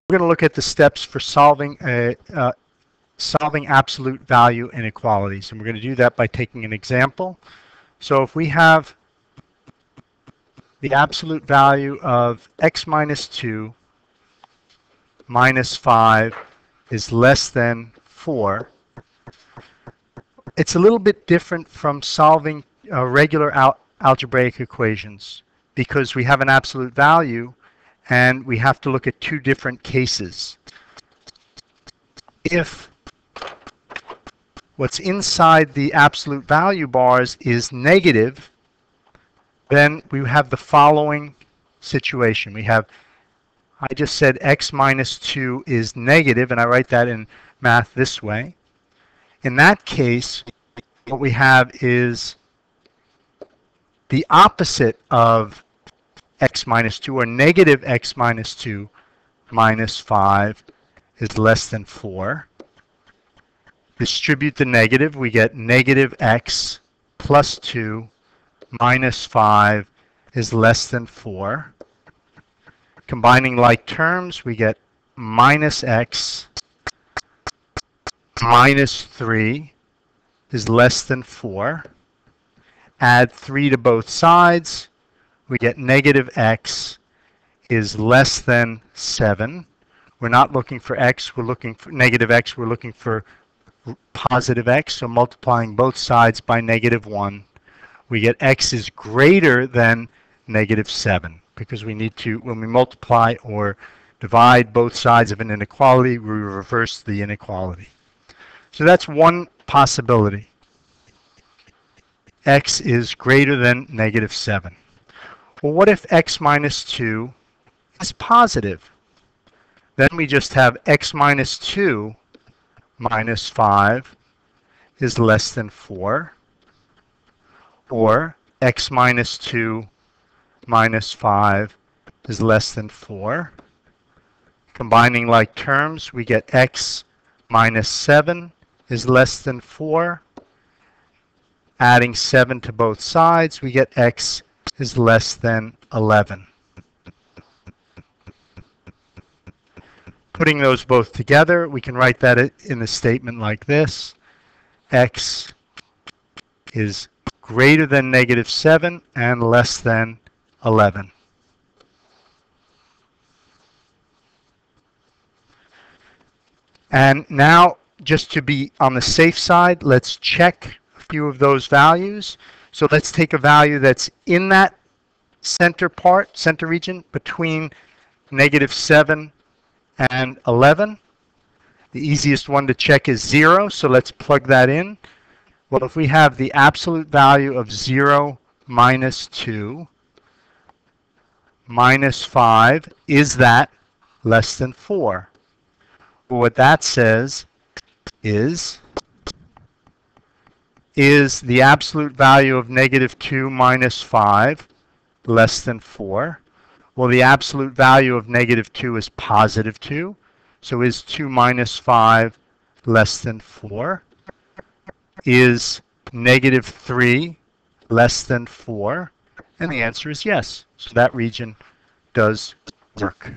We're going to look at the steps for solving absolute value inequalities. And we're going to do that by taking an example. So if we have the absolute value of x minus 2 minus 5 is less than 4, it's a little bit different from solving regular algebraic equations because we have an absolute value and we have to look at two different cases. If what's inside the absolute value bars is negative, then we have the following situation. We have, I just said x minus 2 is negative, and I write that in math this way. In that case, what we have is the opposite of x minus 2, or negative x minus 2 minus 5 is less than 4. Distribute the negative, we get negative x plus 2 minus 5 is less than 4. Combining like terms, we get minus x minus 3 is less than 4. Add 3 to both sides, we get negative x is less than 7. We're not looking for x, we're looking for negative x, we're looking for positive x, so multiplying both sides by negative 1, we get x is greater than negative 7, because we need to, when we multiply or divide both sides of an inequality, we reverse the inequality. So that's one possibility. X is greater than negative 7. Well, what if x minus 2 is positive? Then we just have x minus 2 minus 5 is less than 4, or x minus 2 minus 5 is less than 4. Combining like terms, we get x minus 7 is less than 4. Adding 7 to both sides, we get x is less than 11. Putting those both together, we can write that in the statement like this. X is greater than negative 7 and less than 11. And now, just to be on the safe side, let's check a few of those values. So let's take a value that's in that center region between negative 7 and 11. The easiest one to check is 0, so let's plug that in. Well, if we have the absolute value of 0 minus 2 minus 5, is that less than 4? Well, what that says is the absolute value of negative 2 minus 5 less than 4? Well, the absolute value of negative 2 is positive 2. So is 2 minus 5 less than 4? Is negative 3 less than 4? And the answer is yes. So that region does work.